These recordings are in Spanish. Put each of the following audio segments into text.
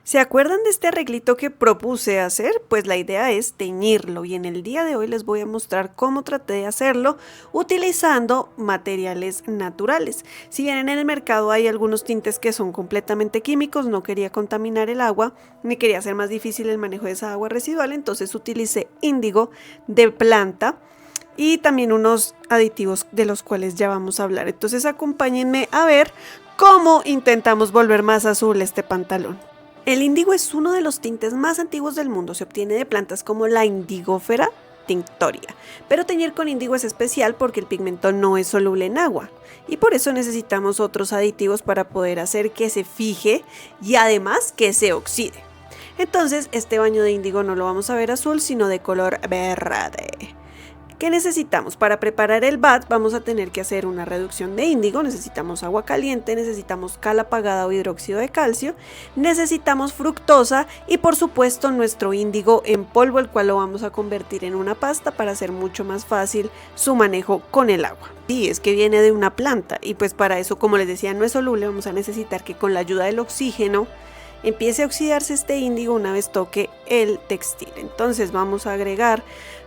¿Se acuerdan de este arreglito que propuse hacer? Pues la idea es teñirlo y en el día de hoy les voy a mostrar cómo traté de hacerlo utilizando materiales naturales. Si bien en el mercado hay algunos tintes que son completamente químicos, no quería contaminar el agua, me quería hacer más difícil el manejo de esa agua residual, entonces utilicé índigo de planta y también unos aditivos de los cuales ya vamos a hablar. Entonces acompáñenme a ver cómo intentamos volver más azul este pantalón. El índigo es uno de los tintes más antiguos del mundo, se obtiene de plantas como la Indigofera tinctoria, pero teñir con índigo es especial porque el pigmento no es soluble en agua y por eso necesitamos otros aditivos para poder hacer que se fije y además que se oxide. Entonces este baño de índigo no lo vamos a ver azul sino de color verde. ¿Qué necesitamos? Para preparar el bath vamos a tener que hacer una reducción de índigo, necesitamos agua caliente, necesitamos cal apagada o hidróxido de calcio, necesitamos fructosa y por supuesto nuestro índigo en polvo, el cual lo vamos a convertir en una pasta para hacer mucho más fácil su manejo con el agua. Sí, es que viene de una planta y pues para eso, como les decía, no es soluble, vamos a necesitar que con la ayuda del oxígeno empiece a oxidarse este índigo una vez toque el textil. Entonces vamos a agregar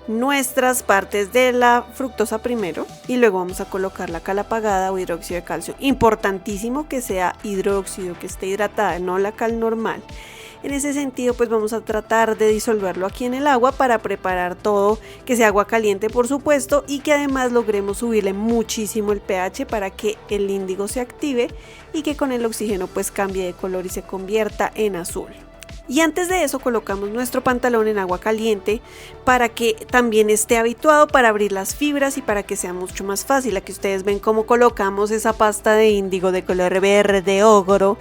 nuestras partes de la fructosa primero y luego vamos a colocar la cal apagada o hidróxido de calcio. Importantísimo que sea hidróxido, que esté hidratada, no la cal normal. En ese sentido pues vamos a tratar de disolverlo aquí en el agua para preparar todo, que sea agua caliente por supuesto y que además logremos subirle muchísimo el pH para que el índigo se active y que con el oxígeno pues cambie de color y se convierta en azul. Y antes de eso colocamos nuestro pantalón en agua caliente para que también esté habituado para abrir las fibras y para que sea mucho más fácil. Aquí ustedes ven cómo colocamos esa pasta de índigo de color verde ogro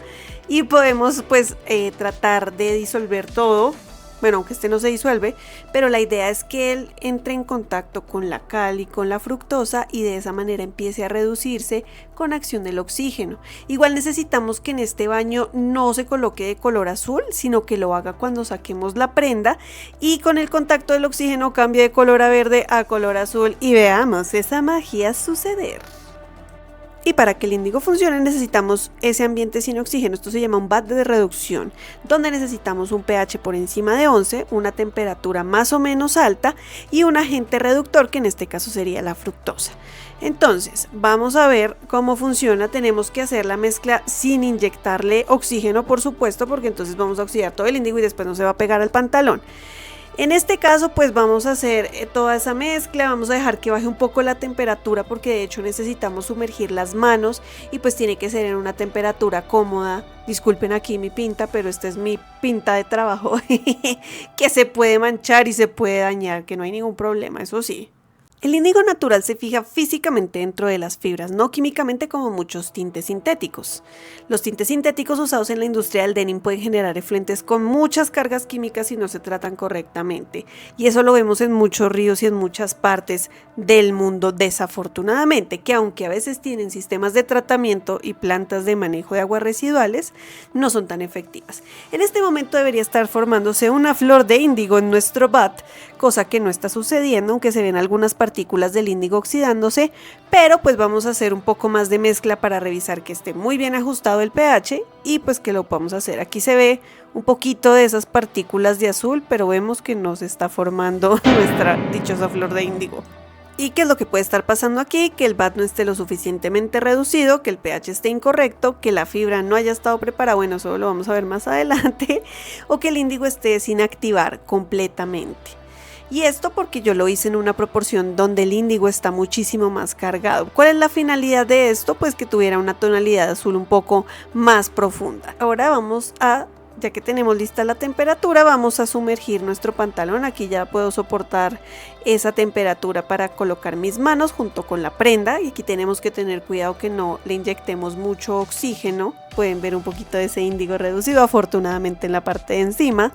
y podemos pues tratar de disolver todo. Bueno, aunque este no se disuelve, pero la idea es que él entre en contacto con la cal y con la fructosa y de esa manera empiece a reducirse con acción del oxígeno. Igual necesitamos que en este baño no se coloque de color azul, sino que lo haga cuando saquemos la prenda y con el contacto del oxígeno cambie de color a verde a color azul y veamos esa magia suceder. Y para que el índigo funcione necesitamos ese ambiente sin oxígeno, esto se llama un bath de reducción, donde necesitamos un pH por encima de 11, una temperatura más o menos alta y un agente reductor que en este caso sería la fructosa. Entonces vamos a ver cómo funciona, tenemos que hacer la mezcla sin inyectarle oxígeno por supuesto porque entonces vamos a oxidar todo el índigo y después no se va a pegar al pantalón. En este caso pues vamos a hacer toda esa mezcla, vamos a dejar que baje un poco la temperatura porque de hecho necesitamos sumergir las manos y pues tiene que ser en una temperatura cómoda. Disculpen aquí mi pinta, pero esta es mi pinta de trabajo que se puede manchar y se puede dañar, que no hay ningún problema, eso sí. El índigo natural se fija físicamente dentro de las fibras, no químicamente como muchos tintes sintéticos. Los tintes sintéticos usados en la industria del denim pueden generar efluentes con muchas cargas químicas si no se tratan correctamente. Y eso lo vemos en muchos ríos y en muchas partes del mundo desafortunadamente, que aunque a veces tienen sistemas de tratamiento y plantas de manejo de aguas residuales, no son tan efectivas. En este momento debería estar formándose una flor de índigo en nuestro bath, cosa que no está sucediendo, aunque se ven algunas partículas del índigo oxidándose, pero pues vamos a hacer un poco más de mezcla para revisar que esté muy bien ajustado el pH y pues que lo podamos hacer. Aquí se ve un poquito de esas partículas de azul, pero vemos que no se está formando nuestra dichosa flor de índigo. ¿Y qué es lo que puede estar pasando aquí? Que el bath no esté lo suficientemente reducido, que el pH esté incorrecto, que la fibra no haya estado preparada, bueno, eso lo vamos a ver más adelante, o que el índigo esté sin activar completamente. Y esto porque yo lo hice en una proporción donde el índigo está muchísimo más cargado. ¿Cuál es la finalidad de esto? Pues que tuviera una tonalidad azul un poco más profunda. Ahora vamos a, ya que tenemos lista la temperatura, vamos a sumergir nuestro pantalón. Aquí ya puedo soportar esa temperatura para colocar mis manos junto con la prenda. Y aquí tenemos que tener cuidado que no le inyectemos mucho oxígeno. Pueden ver un poquito de ese índigo reducido, afortunadamente en la parte de encima.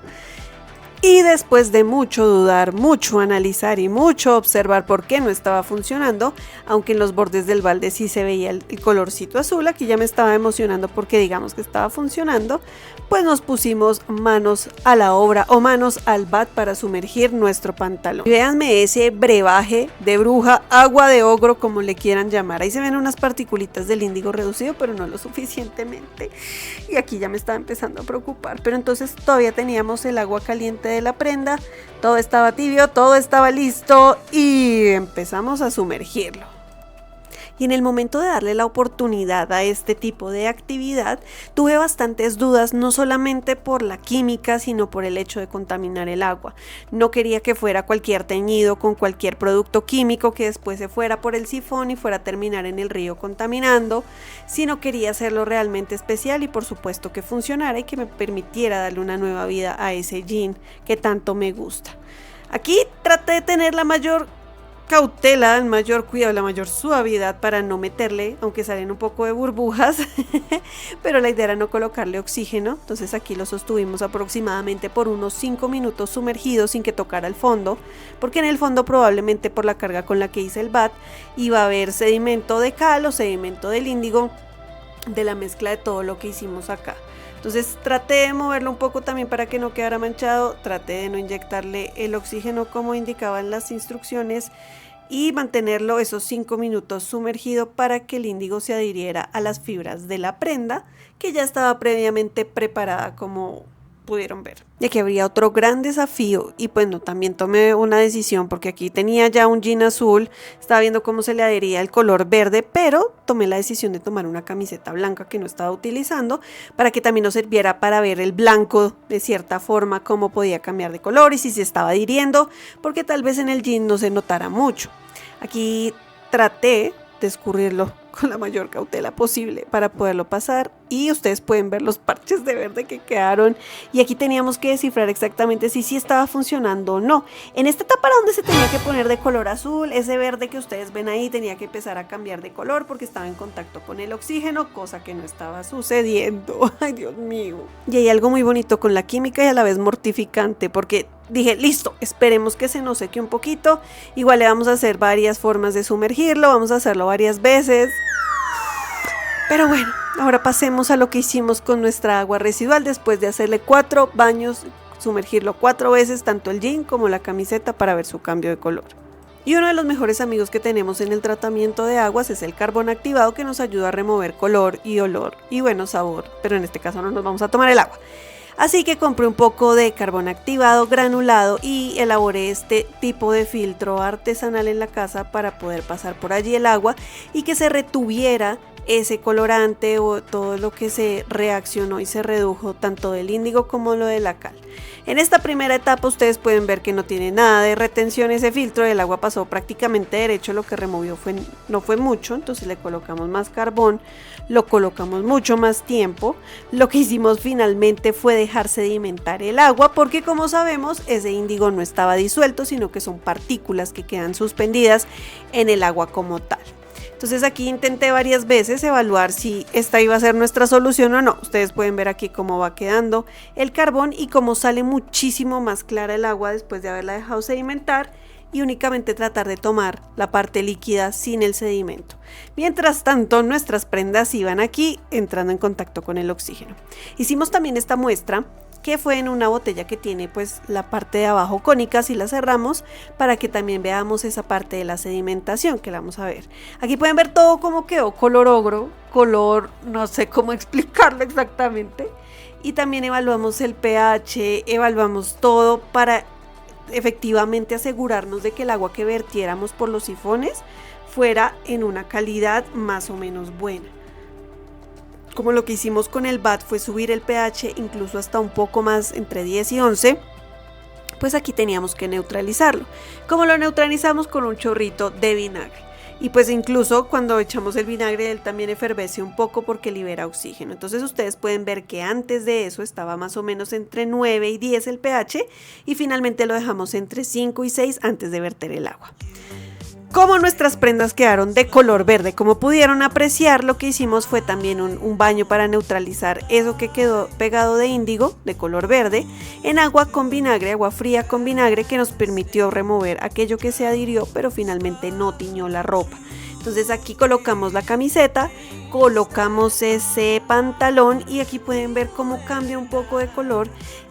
Y después de mucho dudar, mucho analizar y mucho observar por qué no estaba funcionando, aunque en los bordes del balde sí se veía el colorcito azul, aquí ya me estaba emocionando porque digamos que estaba funcionando, pues nos pusimos manos a la obra o manos al bat para sumergir nuestro pantalón. Y véanme ese brebaje de bruja, agua de ogro, como le quieran llamar. Ahí se ven unas particulitas del índigo reducido, pero no lo suficientemente. Y aquí ya me estaba empezando a preocupar, pero entonces todavía teníamos el agua caliente de la prenda, todo estaba tibio, todo estaba listo y empezamos a sumergirlo. Y en el momento de darle la oportunidad a este tipo de actividad, tuve bastantes dudas, no solamente por la química, sino por el hecho de contaminar el agua. No quería que fuera cualquier teñido con cualquier producto químico que después se fuera por el sifón y fuera a terminar en el río contaminando, sino quería hacerlo realmente especial y por supuesto que funcionara y que me permitiera darle una nueva vida a ese jean que tanto me gusta. Aquí traté de tener la mayor cautela, el mayor cuidado, la mayor suavidad para no meterle, aunque salen un poco de burbujas, pero la idea era no colocarle oxígeno. Entonces aquí lo sostuvimos aproximadamente por unos 5 minutos sumergidos sin que tocara el fondo, porque en el fondo probablemente por la carga con la que hice el bat iba a haber sedimento de cal o sedimento del índigo de la mezcla de todo lo que hicimos acá. Entonces traté de moverlo un poco también para que no quedara manchado, traté de no inyectarle el oxígeno como indicaban las instrucciones y mantenerlo esos 5 minutos sumergido para que el índigo se adhiriera a las fibras de la prenda que ya estaba previamente preparada, como pudieron ver. Y aquí habría otro gran desafío y pues no, también tomé una decisión porque aquí tenía ya un jean azul, estaba viendo cómo se le adhería el color verde, pero tomé la decisión de tomar una camiseta blanca que no estaba utilizando para que también nos sirviera para ver el blanco de cierta forma, cómo podía cambiar de color y si se estaba adhiriendo, porque tal vez en el jean no se notara mucho. Aquí traté de escurrirlo con la mayor cautela posible para poderlo pasar y ustedes pueden ver los parches de verde que quedaron y aquí teníamos que descifrar exactamente si sí estaba funcionando o no. En esta etapa donde se tenía que poner de color azul, ese verde que ustedes ven ahí tenía que empezar a cambiar de color porque estaba en contacto con el oxígeno, cosa que no estaba sucediendo. Ay, Dios mío. Y hay algo muy bonito con la química y a la vez mortificante porque dije, listo, esperemos que se nos seque un poquito, igual le vamos a hacer varias formas de sumergirlo, vamos a hacerlo varias veces. Pero bueno, ahora pasemos a lo que hicimos con nuestra agua residual después de hacerle 4 baños, sumergirlo 4 veces, tanto el jean como la camiseta para ver su cambio de color. Y uno de los mejores amigos que tenemos en el tratamiento de aguas es el carbón activado que nos ayuda a remover color y olor y bueno, sabor, pero en este caso no nos vamos a tomar el agua. Así que compré un poco de carbón activado granulado y elaboré este tipo de filtro artesanal en la casa para poder pasar por allí el agua y que se retuviera ese colorante o todo lo que se reaccionó y se redujo tanto del índigo como lo de la cal. En esta primera etapa ustedes pueden ver que no tiene nada de retención ese filtro, el agua pasó prácticamente derecho, lo que removió no fue mucho, entonces le colocamos más carbón, lo colocamos mucho más tiempo. Lo que hicimos finalmente fue dejar sedimentar el agua porque como sabemos ese índigo no estaba disuelto, sino que son partículas que quedan suspendidas en el agua como tal. Entonces aquí intenté varias veces evaluar si esta iba a ser nuestra solución o no. Ustedes pueden ver aquí cómo va quedando el carbón y cómo sale muchísimo más clara el agua después de haberla dejado sedimentar y únicamente tratar de tomar la parte líquida sin el sedimento. Mientras tanto, nuestras prendas iban aquí entrando en contacto con el oxígeno. Hicimos también esta muestra que fue en una botella que tiene pues la parte de abajo cónica, si la cerramos para que también veamos esa parte de la sedimentación que la vamos a ver. Aquí pueden ver todo como quedó color ogro, color no sé cómo explicarlo exactamente, y también evaluamos el pH, evaluamos todo para efectivamente asegurarnos de que el agua que vertiéramos por los sifones fuera en una calidad más o menos buena. Como lo que hicimos con el bat fue subir el pH incluso hasta un poco más, entre 10 y 11, pues aquí teníamos que neutralizarlo. Como lo neutralizamos con un chorrito de vinagre. Y pues incluso cuando echamos el vinagre él también efervece un poco porque libera oxígeno. Entonces ustedes pueden ver que antes de eso estaba más o menos entre 9 y 10 el pH y finalmente lo dejamos entre 5 y 6 antes de verter el agua. Como nuestras prendas quedaron de color verde, como pudieron apreciar, lo que hicimos fue también un baño para neutralizar eso que quedó pegado de índigo, de color verde. en agua con vinagre, agua fría con vinagre, que nos permitió remover aquello que se adhirió, pero finalmente no tiñó la ropa. Entonces aquí colocamos la camiseta, colocamos ese pantalón y aquí pueden ver cómo cambia un poco de color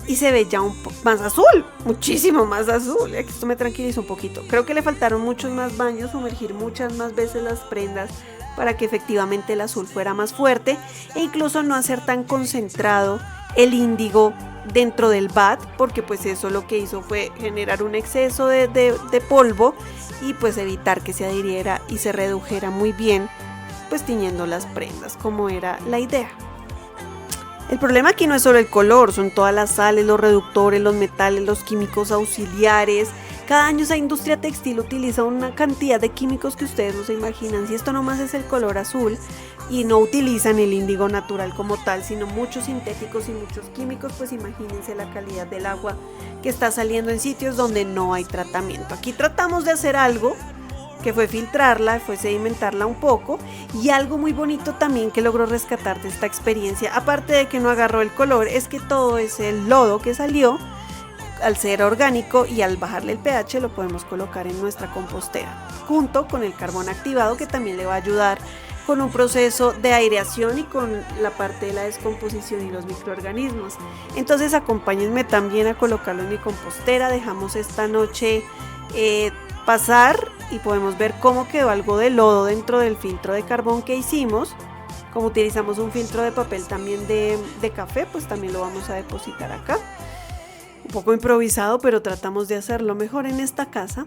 y se ve ya más azul, muchísimo más azul. Esto me tranquiliza un poquito. Creo que le faltaron muchos más baños, sumergir muchas más veces las prendas para que efectivamente el azul fuera más fuerte e incluso no hacer tan concentrado el índigo dentro del bat, porque pues eso lo que hizo fue generar un exceso de polvo y pues evitar que se adhiriera y se redujera muy bien, pues tiñendo las prendas como era la idea. El problema aquí no es solo el color, son todas las sales, los reductores, los metales, los químicos auxiliares. Cada año esa industria textil utiliza una cantidad de químicos que ustedes no se imaginan. Si esto nomás es el color azul y no utilizan el índigo natural como tal, sino muchos sintéticos y muchos químicos, pues imagínense la calidad del agua que está saliendo en sitios donde no hay tratamiento. Aquí tratamos de hacer algo que fue filtrarla, fue sedimentarla un poco, y algo muy bonito también que logró rescatar de esta experiencia, aparte de que no agarró el color, es que todo ese lodo que salió, al ser orgánico y al bajarle el pH, lo podemos colocar en nuestra compostera, junto con el carbón activado, que también le va a ayudar con un proceso de aireación y con la parte de la descomposición y los microorganismos. Entonces acompáñenme también a colocarlo en mi compostera. Dejamos esta noche pasar y podemos ver cómo quedó algo de lodo dentro del filtro de carbón que hicimos. Como utilizamos un filtro de papel también de café, pues también lo vamos a depositar acá. Un poco improvisado, pero tratamos de hacerlo mejor en esta casa.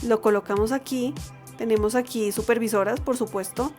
Lo colocamos aquí. Tenemos aquí supervisoras, por supuesto,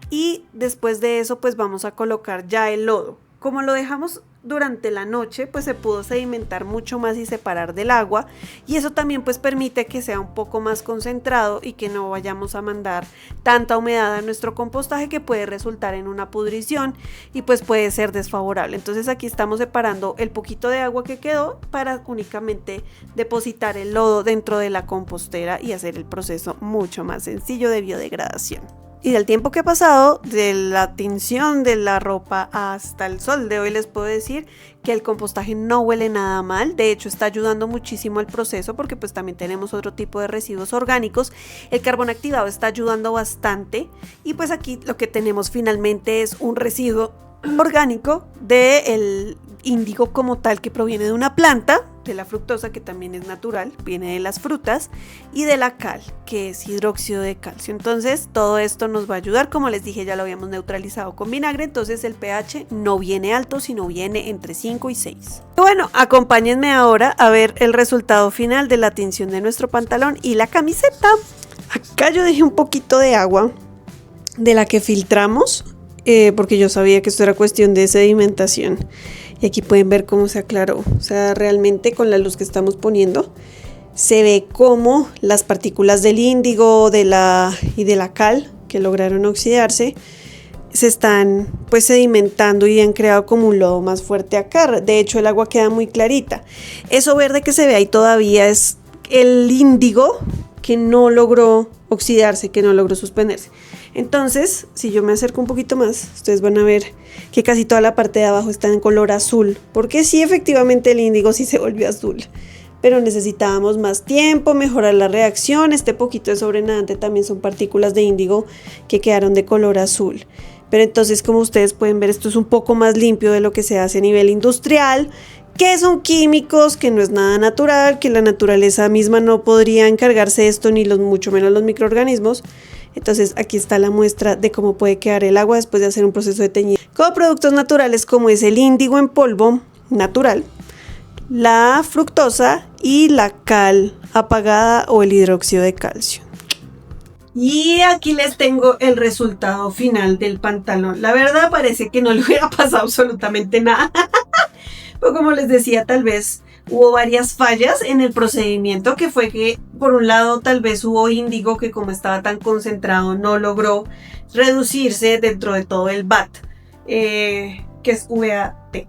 y después de eso pues vamos a colocar ya el lodo. Como lo dejamos durante la noche, pues se pudo sedimentar mucho más y separar del agua, y eso también pues permite que sea un poco más concentrado y que no vayamos a mandar tanta humedad a nuestro compostaje, que puede resultar en una pudrición y pues puede ser desfavorable. Entonces aquí estamos separando el poquito de agua que quedó para únicamente depositar el lodo dentro de la compostera y hacer el proceso mucho más sencillo de biodegradación. Y del tiempo que ha pasado, de la tinción de la ropa hasta el sol de hoy, les puedo decir que el compostaje no huele nada mal. De hecho, está ayudando muchísimo al proceso, porque pues también tenemos otro tipo de residuos orgánicos. El carbón activado está ayudando bastante, y pues aquí lo que tenemos finalmente es un residuo orgánico del índigo como tal, que proviene de una planta, de la fructosa, que también es natural, viene de las frutas, y de la cal, que es hidróxido de calcio. Entonces todo esto nos va a ayudar. Como les dije, ya lo habíamos neutralizado con vinagre, entonces el pH no viene alto, sino viene entre 5 y 6. Bueno, acompáñenme ahora a ver el resultado final de la tinción de nuestro pantalón y la camiseta. Acá yo dejé un poquito de agua de la que filtramos, porque yo sabía que esto era cuestión de sedimentación. Y aquí pueden ver cómo se aclaró. O sea, realmente con la luz que estamos poniendo se ve cómo las partículas del índigo y de la cal, que lograron oxidarse, se están pues sedimentando y han creado como un lodo más fuerte acá. De hecho, el agua queda muy clarita. Eso verde que se ve ahí todavía es el índigo que no logró oxidarse, que no logró suspenderse. Entonces, si yo me acerco un poquito más, ustedes van a ver que casi toda la parte de abajo está en color azul, porque sí, efectivamente el índigo sí se volvió azul, pero necesitábamos más tiempo, mejorar la reacción. Este poquito de sobrenadante también son partículas de índigo que quedaron de color azul. Pero entonces, como ustedes pueden ver, esto es un poco más limpio de lo que se hace a nivel industrial, que son químicos, que no es nada natural, que la naturaleza misma no podría encargarse de esto, ni mucho menos los microorganismos. Entonces aquí está la muestra de cómo puede quedar el agua después de hacer un proceso de teñido con productos naturales, como es el índigo en polvo natural, la fructosa y la cal apagada o el hidróxido de calcio. Y aquí les tengo el resultado final del pantalón. La verdad parece que no le hubiera pasado absolutamente nada. Pero como les decía, tal vez hubo varias fallas en el procedimiento, que fue que por un lado tal vez hubo índigo que, como estaba tan concentrado, no logró reducirse dentro de todo el bat, que es VAT.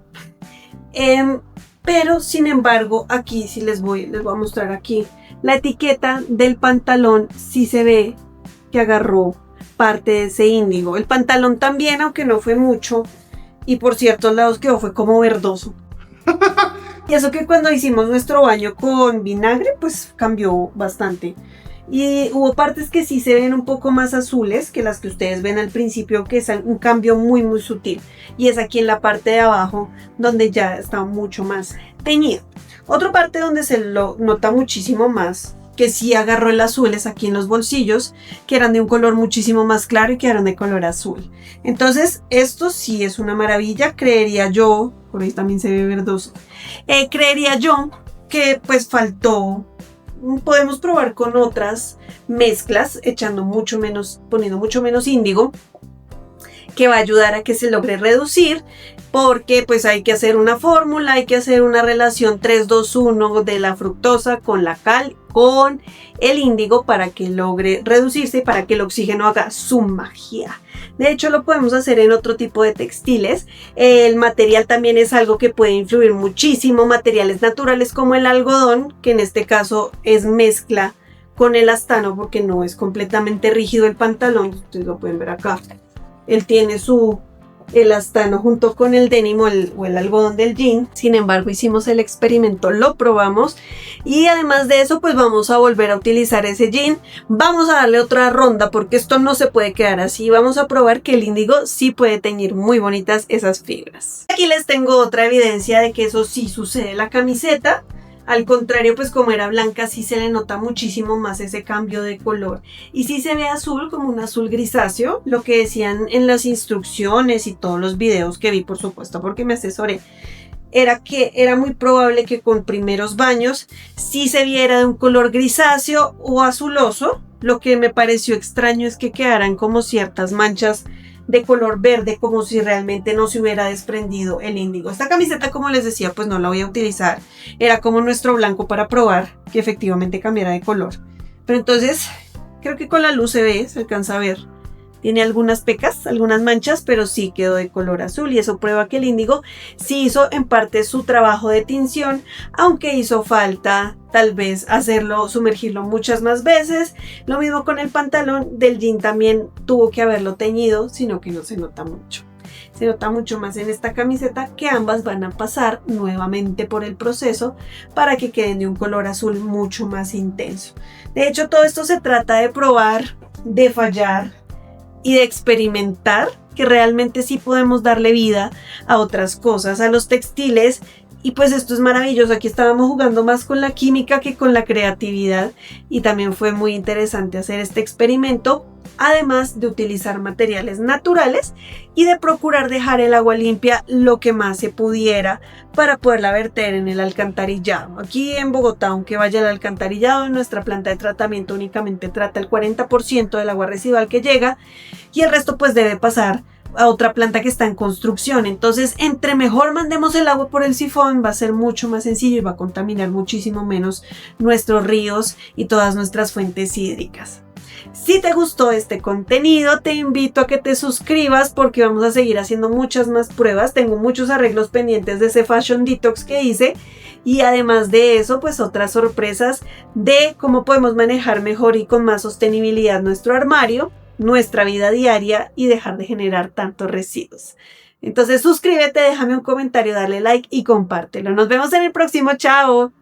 Pero sin embargo, aquí sí les voy a mostrar aquí la etiqueta del pantalón. Sí se ve que agarró parte de ese índigo. El pantalón también, aunque no fue mucho, y por ciertos lados quedó fue como verdoso. Y eso que cuando hicimos nuestro baño con vinagre, pues cambió bastante. Y hubo partes que sí se ven un poco más azules que las que ustedes ven al principio, que es un cambio muy muy sutil. Y es aquí en la parte de abajo donde ya está mucho más teñido. Otra parte donde se lo nota muchísimo más, que sí agarró el azul, es aquí en los bolsillos, que eran de un color muchísimo más claro y que eran de color azul. Entonces esto sí es una maravilla, creería yo, por ahí también se ve verdoso, creería yo que pues faltó. Podemos probar con otras mezclas, echando mucho menos, poniendo mucho menos índigo, que va a ayudar a que se logre reducir, porque pues hay que hacer una fórmula, hay que hacer una relación 3-2-1 de la fructosa con la cal, con el índigo para que logre reducirse y para que el oxígeno haga su magia. De hecho, lo podemos hacer en otro tipo de textiles. El material también es algo que puede influir muchísimo. Materiales naturales como el algodón, que en este caso es mezcla con el astano porque no es completamente rígido el pantalón. Ustedes lo pueden ver acá. Él tiene su elastano junto con el denim o el algodón del jean. Sin embargo, hicimos el experimento, lo probamos y además de eso pues vamos a volver a utilizar ese jean. Vamos a darle otra ronda porque esto no se puede quedar así. Vamos a probar que el índigo sí puede teñir muy bonitas esas fibras. Aquí les tengo otra evidencia de que eso sí sucede en la camiseta. Al contrario, pues como era blanca, sí se le nota muchísimo más ese cambio de color. Y sí se ve azul, como un azul grisáceo, lo que decían en las instrucciones y todos los videos que vi, por supuesto, porque me asesoré. Era que era muy probable que con primeros baños sí se viera de un color grisáceo o azuloso. Lo que me pareció extraño es que quedaran como ciertas manchas de color verde, como si realmente no se hubiera desprendido el índigo. Esta camiseta, como les decía, pues no la voy a utilizar. Era como nuestro blanco para probar que efectivamente cambiara de color. Pero entonces, creo que con la luz se alcanza a ver. Tiene algunas pecas, algunas manchas, pero sí quedó de color azul y eso prueba que el índigo sí hizo en parte su trabajo de tinción, aunque hizo falta tal vez hacerlo, sumergirlo muchas más veces. Lo mismo con el pantalón del jean, también tuvo que haberlo teñido, sino que no se nota mucho. Se nota mucho más en esta camiseta, que ambas van a pasar nuevamente por el proceso para que queden de un color azul mucho más intenso. De hecho, todo esto se trata de probar, de fallar y de experimentar, que realmente sí podemos darle vida a otras cosas, a los textiles. Y pues esto es maravilloso. Aquí estábamos jugando más con la química que con la creatividad y también fue muy interesante hacer este experimento, además de utilizar materiales naturales y de procurar dejar el agua limpia lo que más se pudiera para poderla verter en el alcantarillado. Aquí en Bogotá, aunque vaya al alcantarillado, en nuestra planta de tratamiento únicamente trata el 40% del agua residual que llega y el resto pues debe pasar a otra planta que está en construcción. Entonces, entre mejor mandemos el agua por el sifón, va a ser mucho más sencillo y va a contaminar muchísimo menos nuestros ríos y todas nuestras fuentes hídricas. Si te gustó este contenido, te invito a que te suscribas porque vamos a seguir haciendo muchas más pruebas. Tengo muchos arreglos pendientes de ese Fashion Detox que hice y además de eso, pues otras sorpresas de cómo podemos manejar mejor y con más sostenibilidad nuestro armario, nuestra vida diaria y dejar de generar tantos residuos. Entonces suscríbete, déjame un comentario, dale like y compártelo. Nos vemos en el próximo. ¡Chao!